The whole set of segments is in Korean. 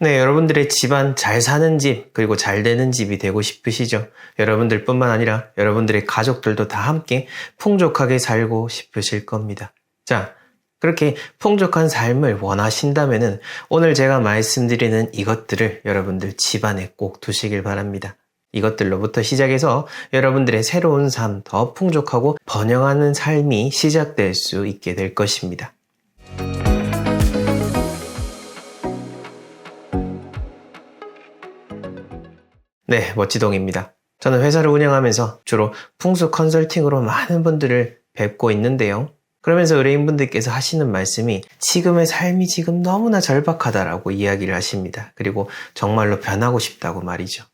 네, 여러분들의 집안 잘 사는 집, 그리고 잘 되는 집이 되고 싶으시죠? 여러분들 뿐만 아니라 여러분들의 가족들도 다 함께 풍족하게 살고 싶으실 겁니다. 자, 그렇게 풍족한 삶을 원하신다면은 오늘 제가 말씀드리는 이것들을 여러분들 집안에 꼭 두시길 바랍니다. 이것들로부터 시작해서 여러분들의 새로운 삶, 더 풍족하고 번영하는 삶이 시작될 수 있게 될 것입니다. 네, 멋지동입니다. 저는 회사를 운영하면서 주로 풍수 컨설팅으로 많은 분들을 뵙고 있는데요. 그러면서 의뢰인분들께서 하시는 말씀이 지금의 삶이 지금 너무나 절박하다라고 이야기를 하십니다. 그리고 정말로 변하고 싶다고 말이죠.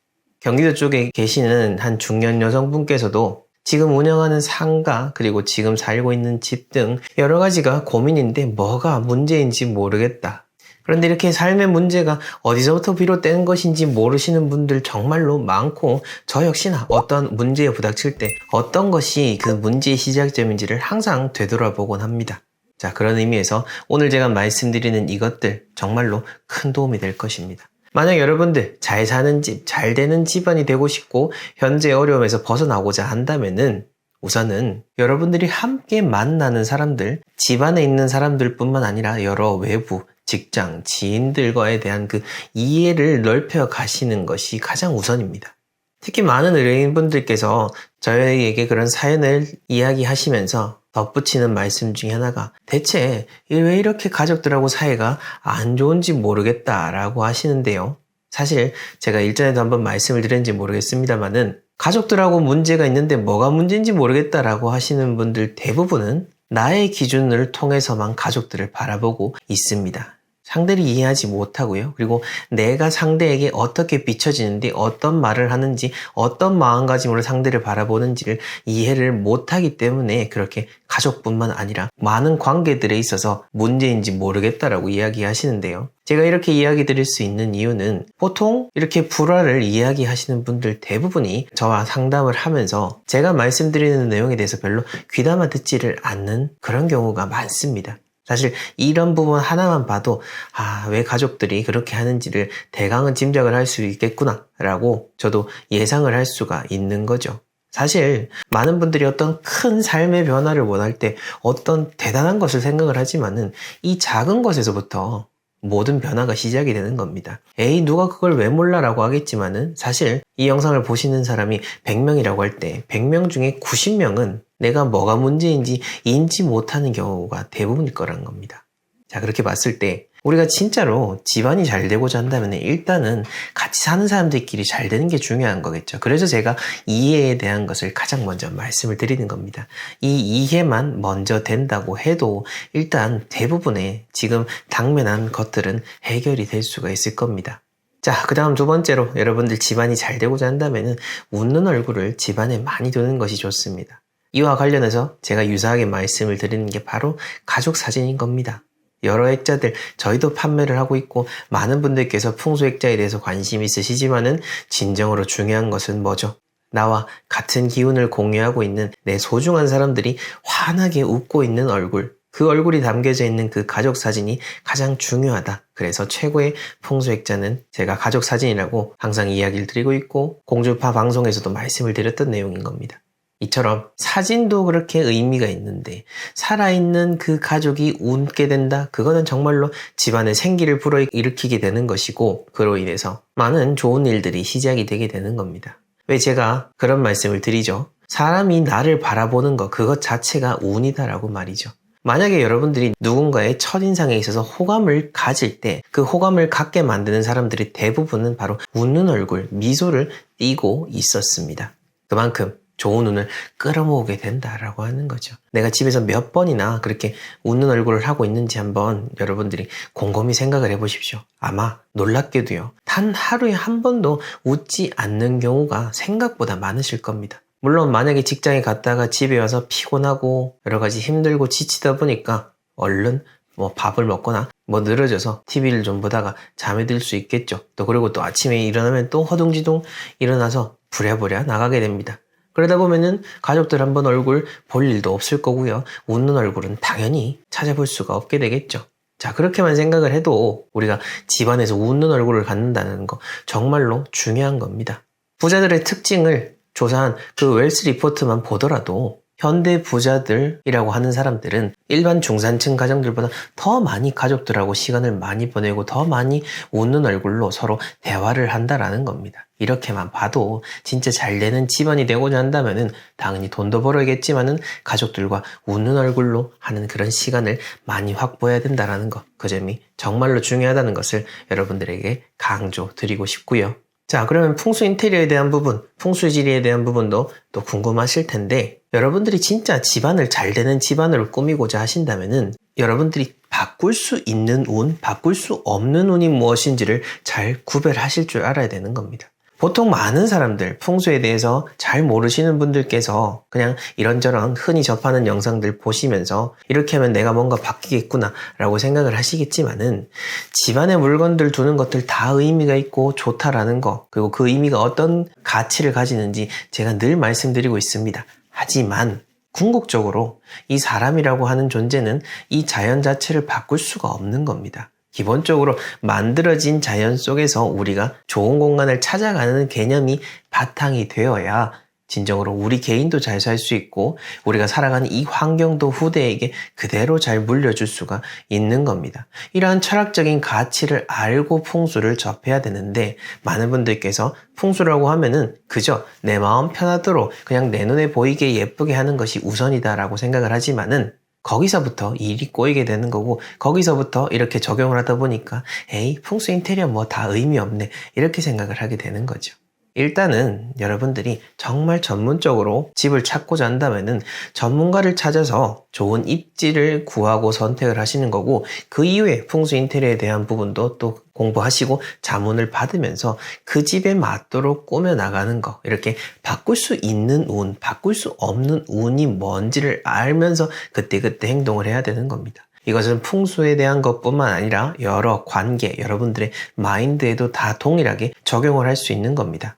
경기도 쪽에 계시는 한 중년 여성분께서도 지금 운영하는 상가 그리고 지금 살고 있는 집 등 여러 가지가 고민인데 뭐가 문제인지 모르겠다. 그런데 이렇게 삶의 문제가 어디서부터 비롯되는 것인지 모르시는 분들 정말로 많고 저 역시나 어떤 문제에 부닥칠 때 어떤 것이 그 문제의 시작점인지를 항상 되돌아보곤 합니다. 자, 그런 의미에서 오늘 제가 말씀드리는 이것들 정말로 큰 도움이 될 것입니다. 만약 여러분들 잘 사는 집, 잘 되는 집안이 되고 싶고 현재 어려움에서 벗어나고자 한다면은 우선은 여러분들이 함께 만나는 사람들, 집안에 있는 사람들뿐만 아니라 여러 외부, 직장, 지인들과에 대한 그 이해를 넓혀 가시는 것이 가장 우선입니다. 특히 많은 의뢰인분들께서 저에게 그런 사연을 이야기하시면서 덧붙이는 말씀 중에 하나가 대체 왜 이렇게 가족들하고 사이가 안 좋은지 모르겠다라고 하시는데요. 사실 제가 일전에도 한번 말씀을 드렸는지 모르겠습니다만은 가족들하고 문제가 있는데 뭐가 문제인지 모르겠다라고 하시는 분들 대부분은 나의 기준을 통해서만 가족들을 바라보고 있습니다. 상대를 이해하지 못하고요. 그리고 내가 상대에게 어떻게 비춰지는지, 어떤 말을 하는지, 어떤 마음가짐으로 상대를 바라보는지를 이해를 못하기 때문에 그렇게 가족뿐만 아니라 많은 관계들에 있어서 문제인지 모르겠다라고 이야기하시는데요. 제가 이렇게 이야기 드릴 수 있는 이유는 보통 이렇게 불화를 이야기하시는 분들 대부분이 저와 상담을 하면서 제가 말씀드리는 내용에 대해서 별로 귀담아 듣지를 않는 그런 경우가 많습니다. 사실 이런 부분 하나만 봐도 왜 가족들이 그렇게 하는지를 대강은 짐작을 할 수 있겠구나 라고 저도 예상을 할 수가 있는 거죠. 사실 많은 분들이 어떤 큰 삶의 변화를 원할 때 어떤 대단한 것을 생각을 하지만은 이 작은 것에서부터 모든 변화가 시작이 되는 겁니다. 에이 누가 그걸 왜 몰라 라고 하겠지만은 사실 이 영상을 보시는 사람이 100명이라고 할 때 100명 중에 90명은 내가 뭐가 문제인지 인지 못하는 경우가 대부분일 거라는 겁니다. 자, 그렇게 봤을 때 우리가 진짜로 집안이 잘 되고자 한다면 일단은 같이 사는 사람들끼리 잘 되는 게 중요한 거겠죠. 그래서 제가 이해에 대한 것을 가장 먼저 말씀을 드리는 겁니다. 이 이해만 먼저 된다고 해도 일단 대부분의 지금 당면한 것들은 해결이 될 수가 있을 겁니다. 자, 그 다음 두 번째로 여러분들 집안이 잘 되고자 한다면 웃는 얼굴을 집안에 많이 두는 것이 좋습니다. 이와 관련해서 제가 유사하게 말씀을 드리는 게 바로 가족 사진인 겁니다. 여러 액자들 저희도 판매를 하고 있고 많은 분들께서 풍수 액자에 대해서 관심이 있으시지만은 진정으로 중요한 것은 뭐죠? 나와 같은 기운을 공유하고 있는 내 소중한 사람들이 환하게 웃고 있는 얼굴, 그 얼굴이 담겨져 있는 그 가족 사진이 가장 중요하다. 그래서 최고의 풍수 액자는 제가 가족 사진이라고 항상 이야기를 드리고 있고 공주파 방송에서도 말씀을 드렸던 내용인 겁니다. 이처럼 사진도 그렇게 의미가 있는데 살아있는 그 가족이 웃게 된다? 그거는 정말로 집안에 생기를 불어일으키게 되는 것이고 그로 인해서 많은 좋은 일들이 시작이 되게 되는 겁니다. 왜 제가 그런 말씀을 드리죠? 사람이 나를 바라보는 것 그것 자체가 운이다라고 말이죠. 만약에 여러분들이 누군가의 첫인상에 있어서 호감을 가질 때 그 호감을 갖게 만드는 사람들이 대부분은 바로 웃는 얼굴, 미소를 띠고 있었습니다. 그만큼 좋은 운을 끌어모으게 된다라고 하는 거죠. 내가 집에서 몇 번이나 그렇게 웃는 얼굴을 하고 있는지 한번 여러분들이 곰곰이 생각을 해보십시오. 아마 놀랍게도요. 단 하루에 한 번도 웃지 않는 경우가 생각보다 많으실 겁니다. 물론 만약에 직장에 갔다가 집에 와서 피곤하고 여러 가지 힘들고 지치다 보니까 얼른 밥을 먹거나 늘어져서 TV를 좀 보다가 잠에 들 수 있겠죠. 또 그리고 또 아침에 일어나면 또 허둥지둥 일어나서 부랴부랴 나가게 됩니다. 그러다 보면은 가족들 한번 얼굴 볼 일도 없을 거고요. 웃는 얼굴은 당연히 찾아볼 수가 없게 되겠죠. 자, 그렇게만 생각을 해도 우리가 집안에서 웃는 얼굴을 갖는다는 거 정말로 중요한 겁니다. 부자들의 특징을 조사한 그 웰스 리포트만 보더라도 현대 부자들이라고 하는 사람들은 일반 중산층 가정들보다 더 많이 가족들하고 시간을 많이 보내고 더 많이 웃는 얼굴로 서로 대화를 한다라는 겁니다. 이렇게만 봐도 진짜 잘 되는 집안이 되고자 한다면은 당연히 돈도 벌어야겠지만은 가족들과 웃는 얼굴로 하는 그런 시간을 많이 확보해야 된다라는 것. 그 점이 정말로 중요하다는 것을 여러분들에게 강조드리고 싶고요. 자, 그러면 풍수 인테리어에 대한 부분, 풍수지리에 대한 부분도 또 궁금하실 텐데 여러분들이 진짜 집안을 잘 되는 집안으로 꾸미고자 하신다면은 여러분들이 바꿀 수 있는 운, 바꿀 수 없는 운이 무엇인지를 잘 구별하실 줄 알아야 되는 겁니다. 보통 많은 사람들, 풍수에 대해서 잘 모르시는 분들께서 그냥 이런저런 흔히 접하는 영상들 보시면서 이렇게 하면 내가 뭔가 바뀌겠구나 라고 생각을 하시겠지만은 집안에 물건들 두는 것들 다 의미가 있고 좋다라는 거, 그리고 그 의미가 어떤 가치를 가지는지 제가 늘 말씀드리고 있습니다. 하지만 궁극적으로 이 사람이라고 하는 존재는 이 자연 자체를 바꿀 수가 없는 겁니다. 기본적으로 만들어진 자연 속에서 우리가 좋은 공간을 찾아가는 개념이 바탕이 되어야 진정으로 우리 개인도 잘 살 수 있고 우리가 살아가는 이 환경도 후대에게 그대로 잘 물려줄 수가 있는 겁니다. 이러한 철학적인 가치를 알고 풍수를 접해야 되는데 많은 분들께서 풍수라고 하면은 그저 내 마음 편하도록 그냥 내 눈에 보이게 예쁘게 하는 것이 우선이다라고 생각을 하지만은 거기서부터 일이 꼬이게 되는 거고 거기서부터 이렇게 적용을 하다 보니까 에이 풍수 인테리어 뭐 다 의미 없네 이렇게 생각을 하게 되는 거죠. 일단은 여러분들이 정말 전문적으로 집을 찾고자 한다면은 전문가를 찾아서 좋은 입지를 구하고 선택을 하시는 거고 그 이후에 풍수 인테리어에 대한 부분도 또 공부하시고 자문을 받으면서 그 집에 맞도록 꾸며 나가는 거 이렇게 바꿀 수 있는 운, 바꿀 수 없는 운이 뭔지를 알면서 그때그때 행동을 해야 되는 겁니다. 이것은 풍수에 대한 것뿐만 아니라 여러 관계, 여러분들의 마인드에도 다 동일하게 적용을 할 수 있는 겁니다.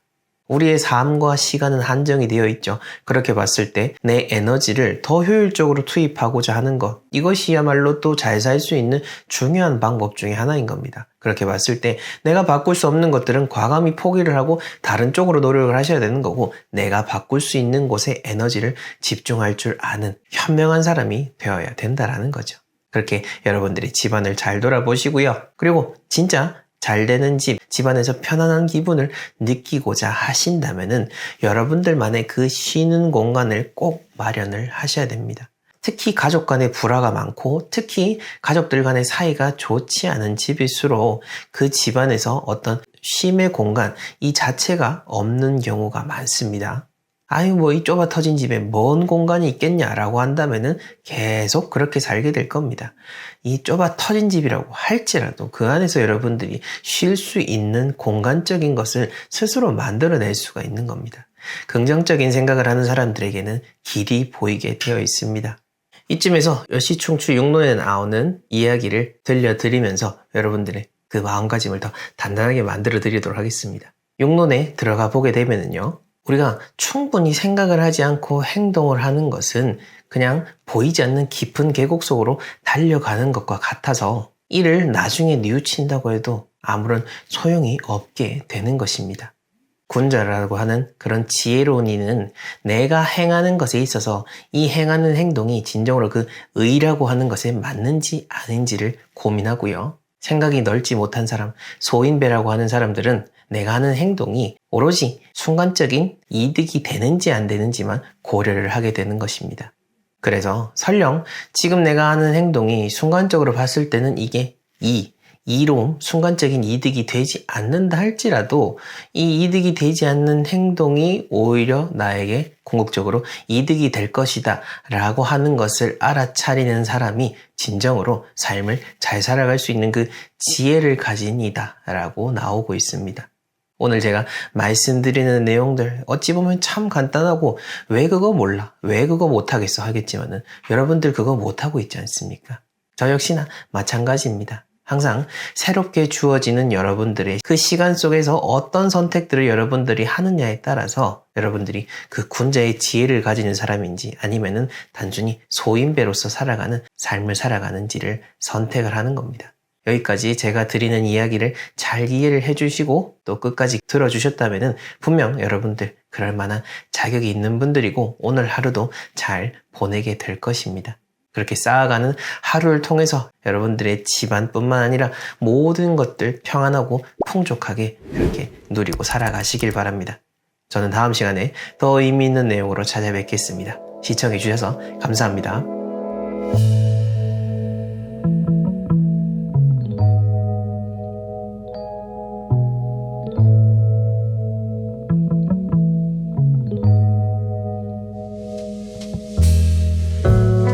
우리의 삶과 시간은 한정이 되어 있죠. 그렇게 봤을 때 내 에너지를 더 효율적으로 투입하고자 하는 것, 이것이야말로 또 잘 살 수 있는 중요한 방법 중에 하나인 겁니다. 그렇게 봤을 때 내가 바꿀 수 없는 것들은 과감히 포기를 하고 다른 쪽으로 노력을 하셔야 되는 거고 내가 바꿀 수 있는 곳에 에너지를 집중할 줄 아는 현명한 사람이 되어야 된다라는 거죠. 그렇게 여러분들이 집안을 잘 돌아보시고요. 그리고 진짜 잘 되는 집, 집안에서 편안한 기분을 느끼고자 하신다면은 여러분들만의 그 쉬는 공간을 꼭 마련을 하셔야 됩니다. 특히 가족 간의 불화가 많고 특히 가족들 간의 사이가 좋지 않은 집일수록 그 집안에서 어떤 쉼의 공간, 이 자체가 없는 경우가 많습니다. 아유 뭐 이 좁아 터진 집에 뭔 공간이 있겠냐라고 한다면은 계속 그렇게 살게 될 겁니다. 이 좁아 터진 집이라고 할지라도 그 안에서 여러분들이 쉴 수 있는 공간적인 것을 스스로 만들어낼 수가 있는 겁니다. 긍정적인 생각을 하는 사람들에게는 길이 보이게 되어 있습니다. 이쯤에서 여시충추 육론에 나오는 이야기를 들려드리면서 여러분들의 그 마음가짐을 더 단단하게 만들어 드리도록 하겠습니다. 육론에 들어가 보게 되면은요. 우리가 충분히 생각을 하지 않고 행동을 하는 것은 그냥 보이지 않는 깊은 계곡 속으로 달려가는 것과 같아서 이를 나중에 뉘우친다고 해도 아무런 소용이 없게 되는 것입니다. 군자라고 하는 그런 지혜로운 이는 내가 행하는 것에 있어서 이 행하는 행동이 진정으로 그 의라고 하는 것에 맞는지 아닌지를 고민하고요. 생각이 넓지 못한 사람, 소인배라고 하는 사람들은 내가 하는 행동이 오로지 순간적인 이득이 되는지 안 되는지만 고려를 하게 되는 것입니다. 그래서 설령 지금 내가 하는 행동이 순간적으로 봤을 때는 이게 이로 순간적인 이득이 되지 않는다 할지라도 이 이득이 되지 않는 행동이 오히려 나에게 궁극적으로 이득이 될 것이다 라고 하는 것을 알아차리는 사람이 진정으로 삶을 잘 살아갈 수 있는 그 지혜를 가진 이다 라고 나오고 있습니다. 오늘 제가 말씀드리는 내용들 어찌 보면 참 간단하고 왜 그거 몰라? 왜 그거 못하겠어? 하겠지만은 여러분들 그거 못하고 있지 않습니까? 저 역시나 마찬가지입니다. 항상 새롭게 주어지는 여러분들의 그 시간 속에서 어떤 선택들을 여러분들이 하느냐에 따라서 여러분들이 그 군자의 지혜를 가지는 사람인지 아니면은 단순히 소인배로서 살아가는 삶을 살아가는지를 선택을 하는 겁니다. 여기까지 제가 드리는 이야기를 잘 이해를 해주시고 또 끝까지 들어주셨다면은 분명 여러분들 그럴 만한 자격이 있는 분들이고 오늘 하루도 잘 보내게 될 것입니다. 그렇게 쌓아가는 하루를 통해서 여러분들의 집안뿐만 아니라 모든 것들 평안하고 풍족하게 그렇게 누리고 살아가시길 바랍니다. 저는 다음 시간에 더 의미 있는 내용으로 찾아뵙겠습니다. 시청해주셔서 감사합니다.